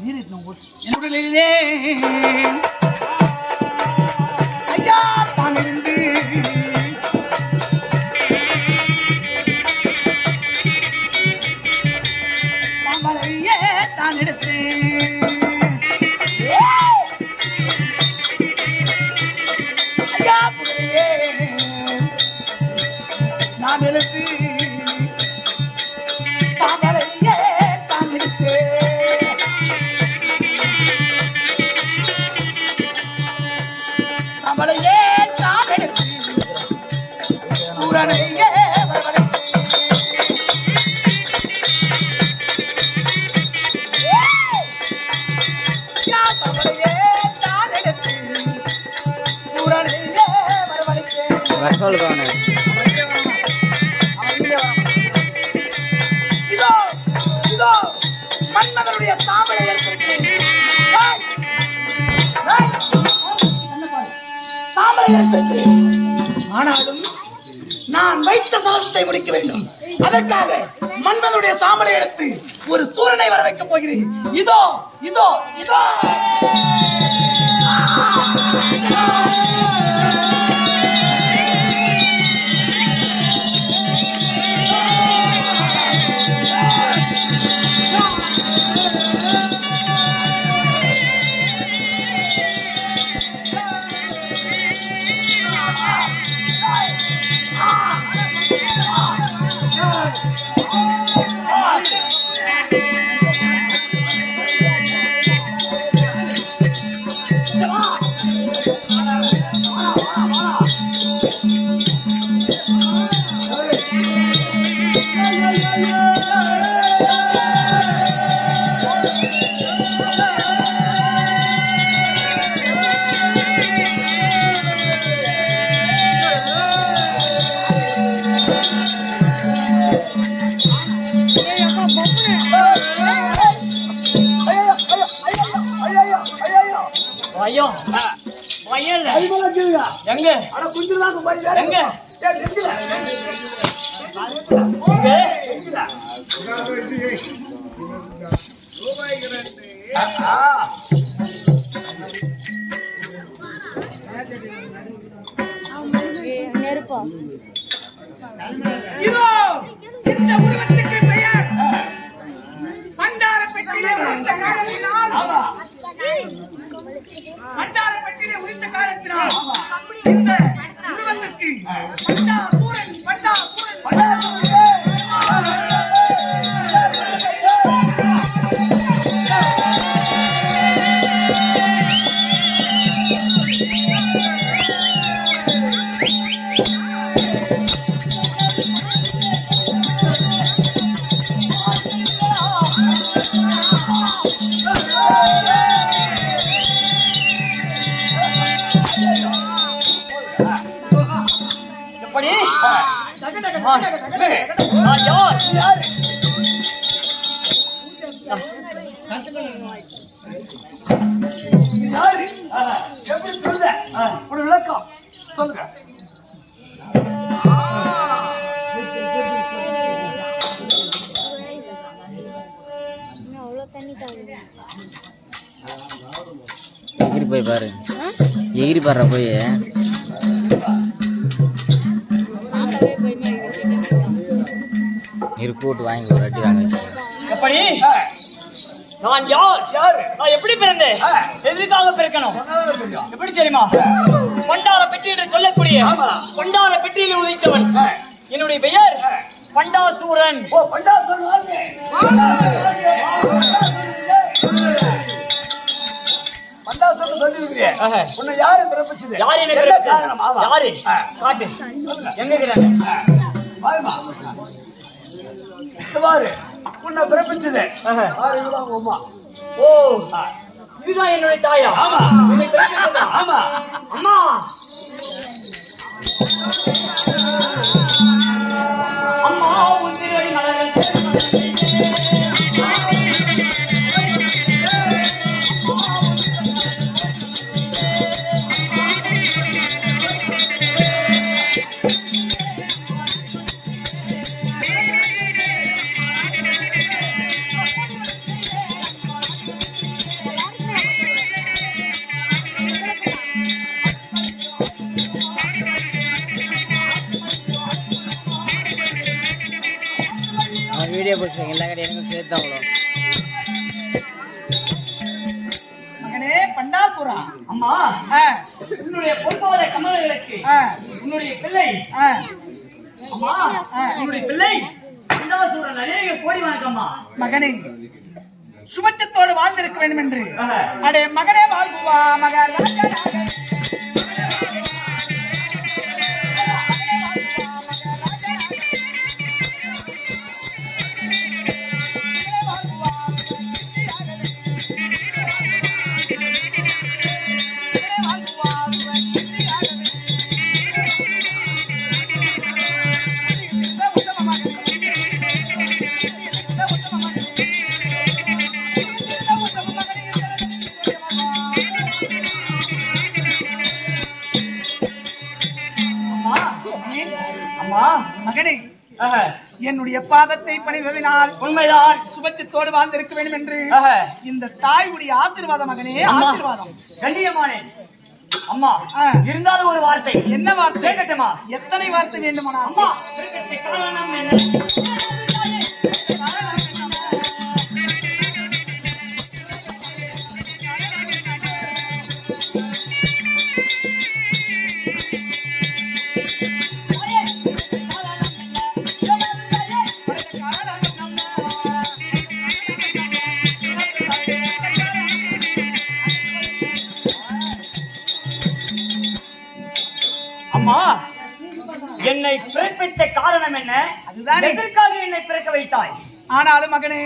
உடலிலே ஐயா தான் இருந்து மாமலையே தான் எடுத்து ஐயா குடலையே நான் எடுத்து சாமரையே தான் எடுத்து அவளையே தான் எடுத்து சூரனையே வரவழைத்து அவளையே தான் எடுத்து சூரனையே வரவழைத்து இதோ இதோ மன்னனுடைய சாம்பலை எடுத்திருக்கிறேன் ஆனாலும் நான் வைத்த சபதத்தை முடிக்க வேண்டும். அதற்காக மன்மதனுடைய சாம்பலை எடுத்து ஒரு சூரனை வர வைக்கப் போகிறேன். இதோ இதோ இதோ ஐயோ வயல்ல எங்க அட குஞ்சுதான் எங்க நெருப்பா இதோ இந்த உருவத்துக்கு பெயர் பண்டாரப்பட்டியிலே உதித்த காலத்தினால் பண்டாரப்பட்டியிலே உதித்த காலத்தினால் இந்த உருவத்துக்கு பண்டாசூரன் விளக்கம் சொல்லுங்க. எகிரி போய் பாரு, எகிரி பாடுற போய் இருக்கூட்டு வாங்கி ஒரு அடி வாங்க. எப்படி நான் யார் நான் எப்படி பிறந்தேன், எதற்காக பிறக்கணும் எப்படி தெரியுமா? பண்டார பெட்டி என்று சொல்லக்கூடிய பண்டார பெட்டியில் உதித்தவன் என்னுடைய பெயர் பண்டாசூரன். பண்டாசூரன் சொல்லிருக்கிறேன். உன்னை யாரு பிறப்பிச்சது? யாரு என்ன பிறப்பிச்சது? யாரு காட்டு எங்க இருக்கிறாங்க பாரு. உன்னை பிறப்பிச்சது அம்மா. ஓ இதுதான் என்னுடைய தாயா? ஆமா. ஆமா அம்மா. அம்மா உன் திருவடி மலர்கள் எல்லா கடை எனக்கும் சேர்த்து அவ்வளோ. மகனே பண்டாசுரா, அம்மா உன்னுடைய பொறுப்பாளர் கமலங்களுக்கு உன்னுடைய பிள்ளை அம்மா உன்னுடைய பிள்ளை பண்டாசுரன் அநேக கோடி வணக்கம்மா. மகனே சுபச்சத்தோடு வாழ்ந்திருக்க வேண்டும் என்று அடே மகனே வாழ்வா மகராஜனாக மகனே என்னுடைய பாதத்தை பணிவதனால் உண்மைதான் சுபச்சத்தோடு வாழ்ந்திருக்க வேண்டும் என்று இந்த தாயுடைய ஆசீர்வாதம் மகனே, அம்மா. ஆசீர்வாதம். கண்ணியமானே அம்மா இருந்தாலும் ஒரு வார்த்தை. என்ன வார்த்தை? கேட்கட்டுமா? எத்தனை வார்த்தை வேண்டுமானா? அம்மா இதற்கு காரணம் என்ன? அம்மா என்னை பிறப்பித்த காரணம் என்ன? அதுதானே. எதற்காக என்னை பிறக்க வைத்தாய்? ஆனாலும் மகனே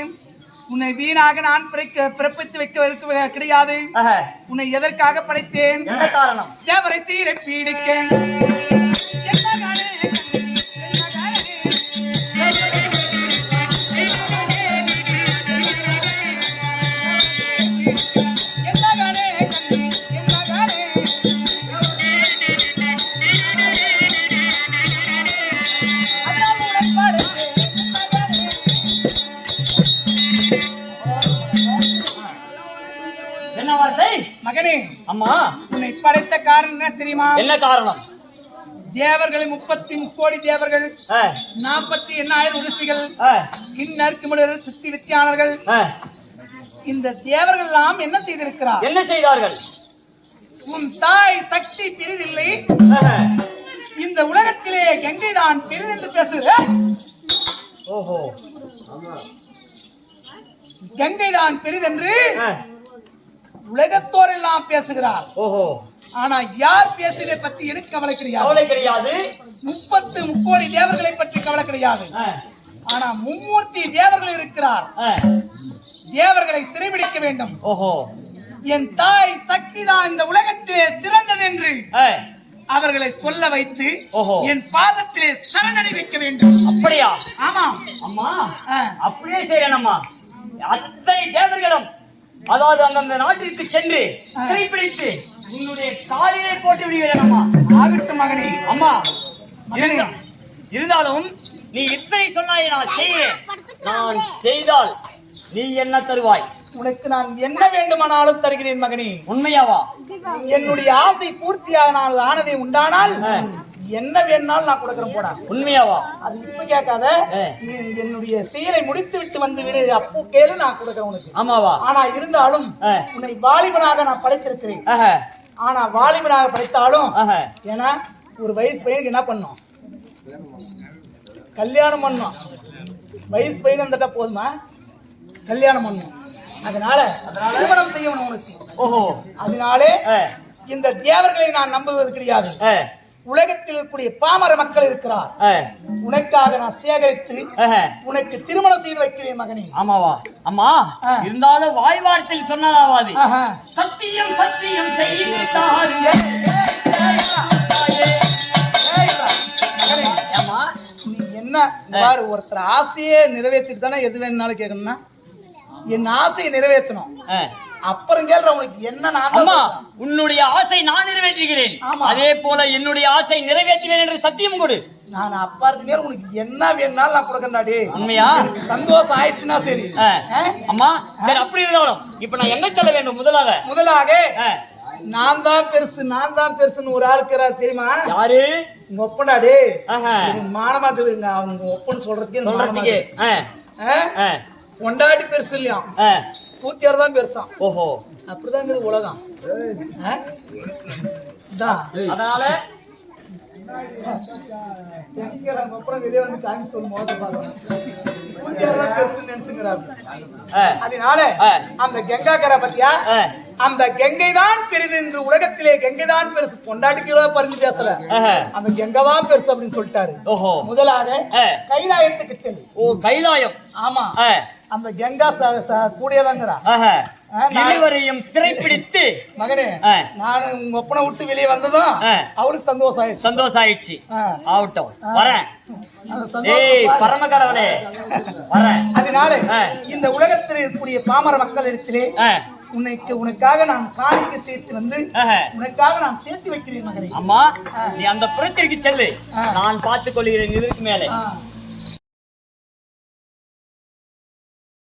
உன்னை வீணாக நான் பிறப்பித்து வைக்க கிடையாது. உன்னை எதற்காக படைத்தேன்? என்ன காரணம்? தேவரை சீரை பீடிக்கேன். என்ன வார்த்தை? மகனே அம்மா உன்னை படைத்த காரணம் என்ன தெரியுமா? என்ன காரணம்? தேவர்கள் 33 கோடி தேவர்கள், 48,000 ரிஷிகள், இன்னற்குமலர்கள், சித்தி வித்தியானர்கள், இந்த தேவர்கள் எல்லாம் என்ன செய்திருக்கிறார்? என்ன செய்தார்கள்? உன் தாய் சக்தி பெரிதில்லை, இந்த உலகத்திலே கங்கை தான் பெரிது என்று பேசுகிற. ஓஹோ கங்கை தான் பெரிதென்று உலகத்தோர் எல்லாம் பேசுகிறார். ஓஹோ ஆனா யார் பேசுவதை பத்தி எனக்கு கவலை கவலை கிடையாது. கிடையாது. 33 கோடி தேவர்களை பற்றி கவலை கிடையாது. ஆனா மும்மூர்த்தி தேவர்கள் இருக்கிறார். தேவர்களை சிறைபிடிக்க வேண்டும். ஓஹோ என் தாய் சக்தி தான் இந்த உலகத்திலே சிறந்தது என்று அவர்களை சொல்ல வைத்து என் பாதத்திலே சரணடை வைக்க வேண்டும். அப்படியா? ஆமாம் அம்மா அப்படியே செய்யறேன் அம்மா. அத்தனை தேவர்களும் அதாவது அந்தந்த நாட்டிற்கு சென்று சிறைப்பிடித்து உன்னுடைய காலிலே போட்டு விடுகிறேன் அம்மா. ஆகட்டும் மகனே. அம்மா இருந்தாலும் நீ இத்தனை சொன்னாய், நான் செய்வேன். நான் செய்தால் நீ என்ன தருவாய்? உனக்கு நான் என்ன வேண்டுமானாலும் தருகிறேன் மகனே. உண்மையாவா? என்னுடைய ஆசை பூர்த்தியானால் ஆனதை உண்டானால் என்ன வேணாலும் நான் கொடுக்கிறேன் போடா. உண்மையாவா? அது இப்ப கேட்காத, நீ என்னுடைய செயலை முடித்து விட்டு வந்து விடு, அப்போ கேளு, நான் கொடுக்கிறேன் உனக்கு. ஆமாவா? ஆனா இருந்தாலும் உன்னை வாலிபனாக நான் படைத்திருக்கிறேன். ஆனா வாலிபனாக படைத்தாலும் ஏன்னா ஒரு வயசு பையனுக்கு என்ன பண்ணும்? கல்யாணம் பண்ணும். வயசு பையன் வந்துட்டா போதுமா? கல்யாணம் பண்ணும். அதனால திருமணம் செய்யணும் உனக்கு. ஓஹோ அதனாலே இந்த தேவர்களை நான் நம்புவது கிடையாது. உலகத்தில் இருக்கக்கூடிய பாமர மக்கள் இருக்கிறார். உனக்காக நான் சேகரித்து உனக்கு திருமணம் செய்து வைக்கிறேன் மகனே. ஆமாவா? அம்மா இருந்தாலும் வாய் வார்த்தையில் சொன்னாலாவாது. சத்தியம் சத்தியம் நீ என்ன பாரு, ஒருத்தர் ஆசையே நிறைவேற்றிட்டு தானே எது வேணும்னாலும் கேட்கணும்னா என் ஆசையை நிறைவேற்றணும். அப்புறம் கேள்ற உனக்கு என்ன? அம்மா உன்னுடைய ஆசை நான் நிறைவேற்றுகிறேன். அதே போல என்னுடைய ஆசை நிறைவேற்றுவேன் என்று சத்தியம் கொடு. நான் அப்பா இருக்கு மேல உனக்கு என்ன வேணும்னாலும் நான் கொடுக்கண்டாடி. உண்மையா? சந்தோஷம் ஆயிடுச்சுன்னா சரி. அம்மா சரி, அப்படி இருந்தாலும் இப்ப நான் என்ன சொல்ல வேண்டும்? முதலாக நான் தான் பெருசு, நான் தான் பெருசுன்னு ஒரு ஆள் இருக்கிறார் தெரியுமா? யாரு? உங்க ஒப்பனாடி. மானமாக்குதுங்க அவங்க ஒப்பன்னு சொல்றதுக்கு. கொண்டாடி பெருசு இல்லையா, பூத்தியார் தான் பெருசான். ஓஹோ, அப்படிதான் இருக்குது உலகம். அதனால அப்புறம் வெளியே வந்து காமி சொல்லு மோத அதனால அந்த கங்காக்கரை பத்தியா, அந்த கங்கை தான் பெரிது என்று உலகத்திலே கங்கை தான் பெருசு. கொண்டாடிக்கு பறிஞ்சு பேசல, அந்த கங்கை தான் பெருசு அப்படின்னு சொல்லிட்டாரு. ஓஹோ, முதலாக கைலாயத்துக்கு செல்லு. ஓ கைலாயம். ஆமா, அந்த கங்கா கூடியதாங்கிறா. இருவரையும் சிறைப்பிடித்து மகனே, நான் உங்க ஒப்பனை விட்டு வெளியே வந்ததும் அவளுக்கு சந்தோஷம் ஆயிடுச்சு. ஆகட்டும், வரேன். ஏய் பரம கடவுளே, வரேன். அதனால இந்த உலகத்தில் இருக்கக்கூடிய பாமர மக்கள் இடத்திலே உனக்காக நான் காணிக்கை சேர்த்து வந்து உனக்காக நான் சேர்த்து வைக்கிறேன் மகனே. அம்மா, நீ அந்த புறத்திற்கு செல்லு, நான் பார்த்துக் கொள்கிறேன். இதற்கு மேலே